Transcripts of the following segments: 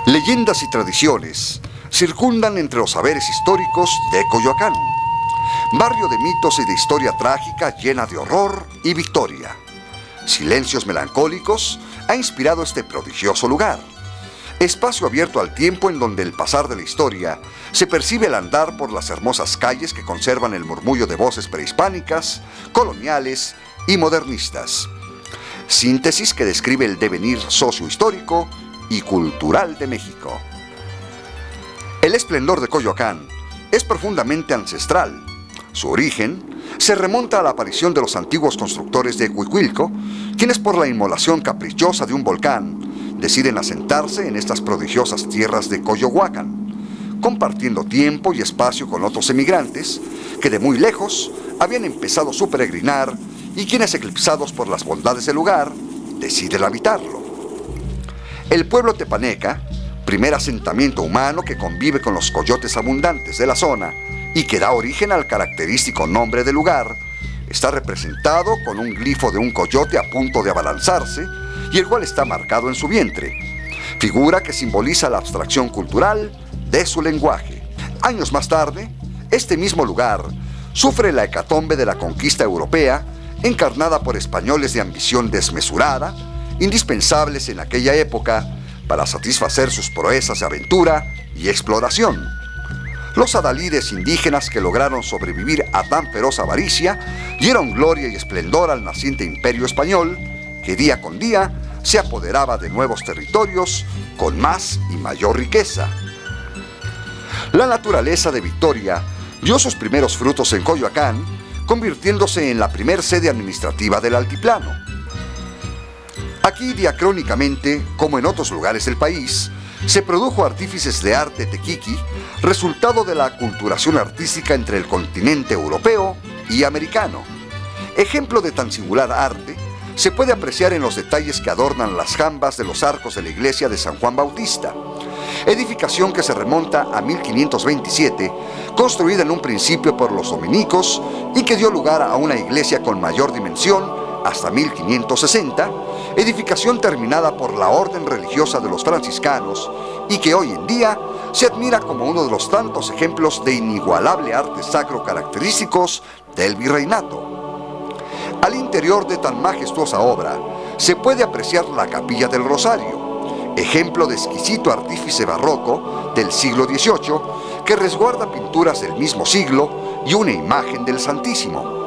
Leyendas y tradiciones circundan entre los saberes históricos de Coyoacán, barrio de mitos y de historia trágica llena de horror y victoria. Silencios melancólicos ha inspirado este prodigioso lugar, espacio abierto al tiempo en donde el pasar de la historia se percibe al andar por las hermosas calles que conservan el murmullo de voces prehispánicas, coloniales y modernistas. Síntesis que describe el devenir sociohistórico y cultural de México. El esplendor de Coyoacán es profundamente ancestral. Su origen se remonta a la aparición de los antiguos constructores de Huicuilco, quienes por la inmolación caprichosa de un volcán deciden asentarse en estas prodigiosas tierras de Coyohuacán, compartiendo tiempo y espacio con otros emigrantes que de muy lejos habían empezado su peregrinar y quienes, eclipsados por las bondades del lugar, deciden habitarlo. El pueblo tepaneca, primer asentamiento humano que convive con los coyotes abundantes de la zona y que da origen al característico nombre del lugar, está representado con un glifo de un coyote a punto de abalanzarse y el cual está marcado en su vientre, figura que simboliza la abstracción cultural de su lenguaje. Años más tarde, este mismo lugar sufre la hecatombe de la conquista europea, encarnada por españoles de ambición desmesurada, indispensables en aquella época para satisfacer sus proezas de aventura y exploración. Los adalides indígenas que lograron sobrevivir a tan feroz avaricia dieron gloria y esplendor al naciente imperio español, que día con día se apoderaba de nuevos territorios con más y mayor riqueza. La naturaleza de Victoria dio sus primeros frutos en Coyoacán, convirtiéndose en la primer sede administrativa del altiplano. Aquí, diacrónicamente, como en otros lugares del país, se produjo artífices de arte tequiqui, resultado de la aculturación artística entre el continente europeo y americano. Ejemplo de tan singular arte se puede apreciar en los detalles que adornan las jambas de los arcos de la iglesia de San Juan Bautista, edificación que se remonta a 1527, construida en un principio por los dominicos y que dio lugar a una iglesia con mayor dimensión hasta 1560, edificación terminada por la orden religiosa de los franciscanos y que hoy en día se admira como uno de los tantos ejemplos de inigualable arte sacro característicos del virreinato. Al interior de tan majestuosa obra se puede apreciar la Capilla del Rosario, ejemplo de exquisito artífice barroco del siglo XVIII que resguarda pinturas del mismo siglo y una imagen del Santísimo.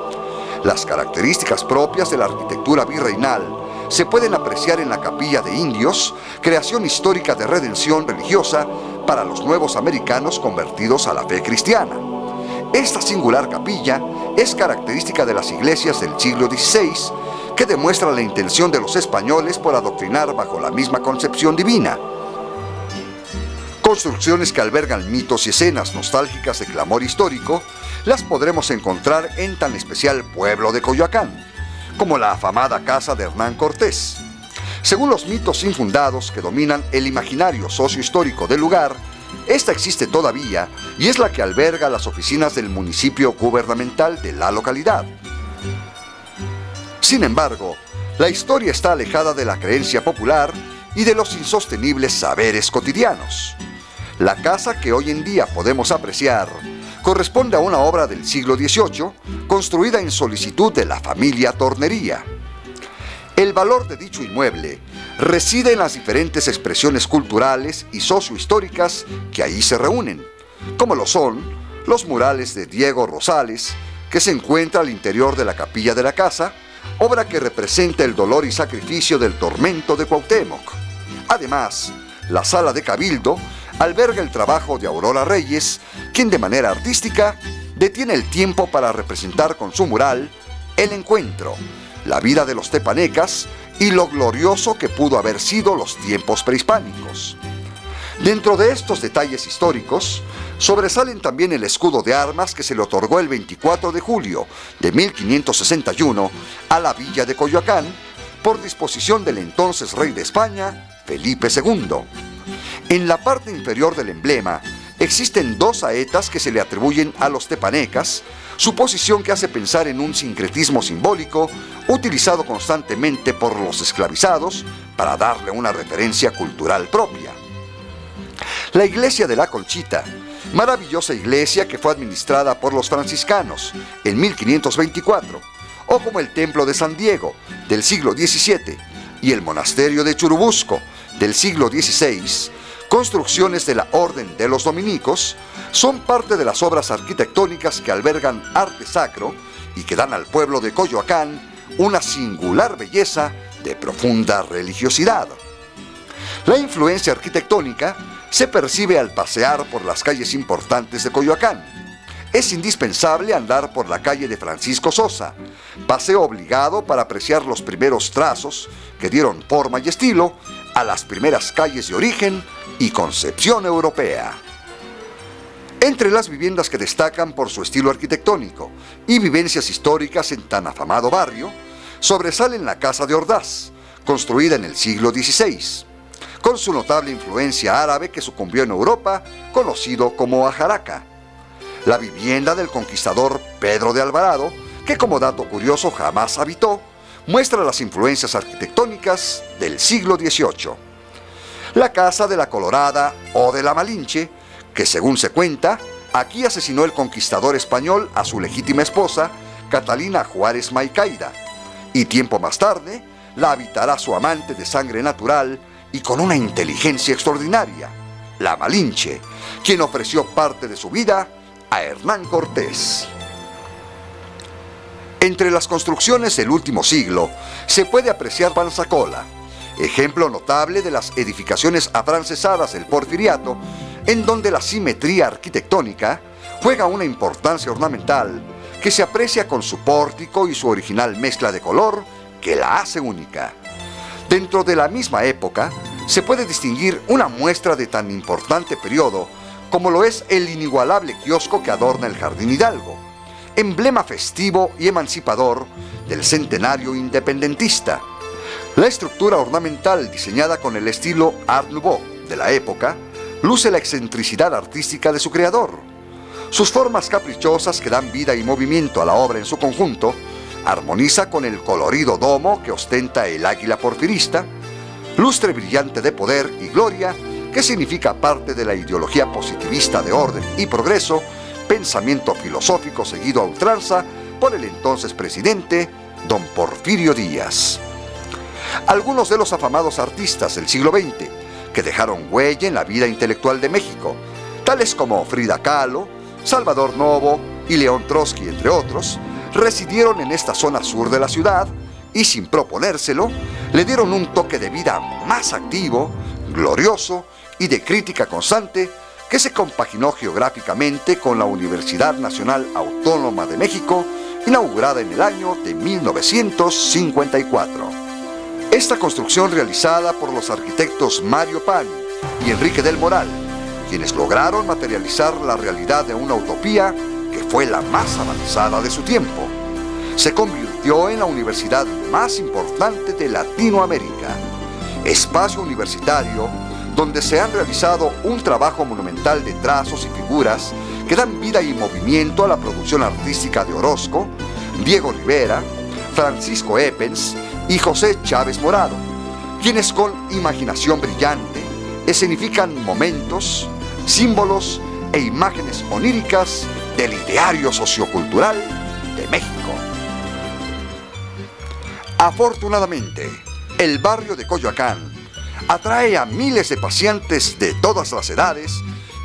Las características propias de la arquitectura virreinal se pueden apreciar en la Capilla de Indios, creación histórica de redención religiosa para los nuevos americanos convertidos a la fe cristiana. Esta singular capilla es característica de las iglesias del siglo XVI, que demuestra la intención de los españoles por adoctrinar bajo la misma concepción divina. Construcciones que albergan mitos y escenas nostálgicas de clamor histórico las podremos encontrar en tan especial pueblo de Coyoacán, como la afamada casa de Hernán Cortés. Según los mitos infundados que dominan el imaginario sociohistórico del lugar, esta existe todavía y es la que alberga las oficinas del municipio gubernamental de la localidad. Sin embargo, la historia está alejada de la creencia popular y de los insostenibles saberes cotidianos. La casa que hoy en día podemos apreciar corresponde a una obra del siglo XVIII, construida en solicitud de la familia Tornería. El valor de dicho inmueble reside en las diferentes expresiones culturales y sociohistóricas que ahí se reúnen, como lo son los murales de Diego Rosales, que se encuentra al interior de la capilla de la casa, obra que representa el dolor y sacrificio del tormento de Cuauhtémoc. Además, la sala de Cabildo alberga el trabajo de Aurora Reyes, quien de manera artística detiene el tiempo para representar con su mural el encuentro, la vida de los tepanecas y lo glorioso que pudo haber sido los tiempos prehispánicos. Dentro de estos detalles históricos, sobresalen también el escudo de armas que se le otorgó el 24 de julio de 1561 a la villa de Coyoacán por disposición del entonces rey de España, Felipe II. En la parte inferior del emblema existen dos saetas que se le atribuyen a los tepanecas, suposición que hace pensar en un sincretismo simbólico utilizado constantemente por los esclavizados para darle una referencia cultural propia. La iglesia de la Conchita, maravillosa iglesia que fue administrada por los franciscanos en 1524, o como el Templo de San Diego del siglo XVII y el Monasterio de Churubusco del siglo XVI, construcciones de la Orden de los Dominicos, son parte de las obras arquitectónicas que albergan arte sacro y que dan al pueblo de Coyoacán una singular belleza de profunda religiosidad. La influencia arquitectónica se percibe al pasear por las calles importantes de Coyoacán. Es indispensable andar por la calle de Francisco Sosa, paseo obligado para apreciar los primeros trazos que dieron forma y estilo a las primeras calles de origen y concepción europea. Entre las viviendas que destacan por su estilo arquitectónico y vivencias históricas en tan afamado barrio, sobresalen la Casa de Ordaz, construida en el siglo XVI, con su notable influencia árabe que sucumbió en Europa, conocido como Ajaraca. La vivienda del conquistador Pedro de Alvarado, que como dato curioso jamás habitó, muestra las influencias arquitectónicas del siglo XVIII. La Casa de la Colorada o de la Malinche, que según se cuenta, aquí asesinó el conquistador español a su legítima esposa, Catalina Juárez Maicaida, y tiempo más tarde la habitará su amante de sangre natural y con una inteligencia extraordinaria, la Malinche, quien ofreció parte de su vida a Hernán Cortés. Entre las construcciones del último siglo se puede apreciar Panzacola, ejemplo notable de las edificaciones afrancesadas del Porfiriato, en donde la simetría arquitectónica juega una importancia ornamental que se aprecia con su pórtico y su original mezcla de color que la hace única. Dentro de la misma época se puede distinguir una muestra de tan importante periodo como lo es el inigualable kiosco que adorna el Jardín Hidalgo, emblema festivo y emancipador del centenario independentista. La estructura ornamental diseñada con el estilo Art Nouveau de la época luce la excentricidad artística de su creador. Sus formas caprichosas que dan vida y movimiento a la obra en su conjunto armoniza con el colorido domo que ostenta el águila porfirista, lustre brillante de poder y gloria que significa parte de la ideología positivista de orden y progreso, pensamiento filosófico seguido a ultranza por el entonces presidente don Porfirio Díaz. Algunos de los afamados artistas del siglo XX que dejaron huella en la vida intelectual de México, tales como Frida Kahlo, Salvador Novo y León Trotsky, entre otros, residieron en esta zona sur de la ciudad y, sin proponérselo, le dieron un toque de vida más activo, glorioso y de crítica constante que se compaginó geográficamente con la Universidad Nacional Autónoma de México, inaugurada en el año de 1954. Esta construcción, realizada por los arquitectos Mario Pani y Enrique del Moral, quienes lograron materializar la realidad de una utopía que fue la más avanzada de su tiempo, se convirtió en la universidad más importante de Latinoamérica, espacio universitario donde se han realizado un trabajo monumental de trazos y figuras que dan vida y movimiento a la producción artística de Orozco, Diego Rivera, Francisco Eppens y José Chávez Morado, quienes con imaginación brillante escenifican momentos, símbolos e imágenes oníricas del ideario sociocultural de México. Afortunadamente, el barrio de Coyoacán atrae a miles de paseantes de todas las edades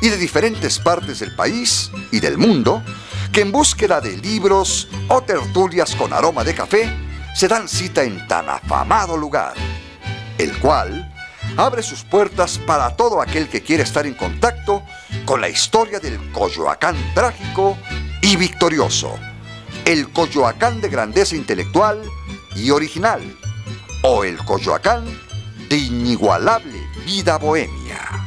y de diferentes partes del país y del mundo que en búsqueda de libros o tertulias con aroma de café se dan cita en tan afamado lugar, el cual abre sus puertas para todo aquel que quiere estar en contacto con la historia del Coyoacán trágico y victorioso, el Coyoacán de grandeza intelectual y original, o el Coyoacán de inigualable vida bohemia.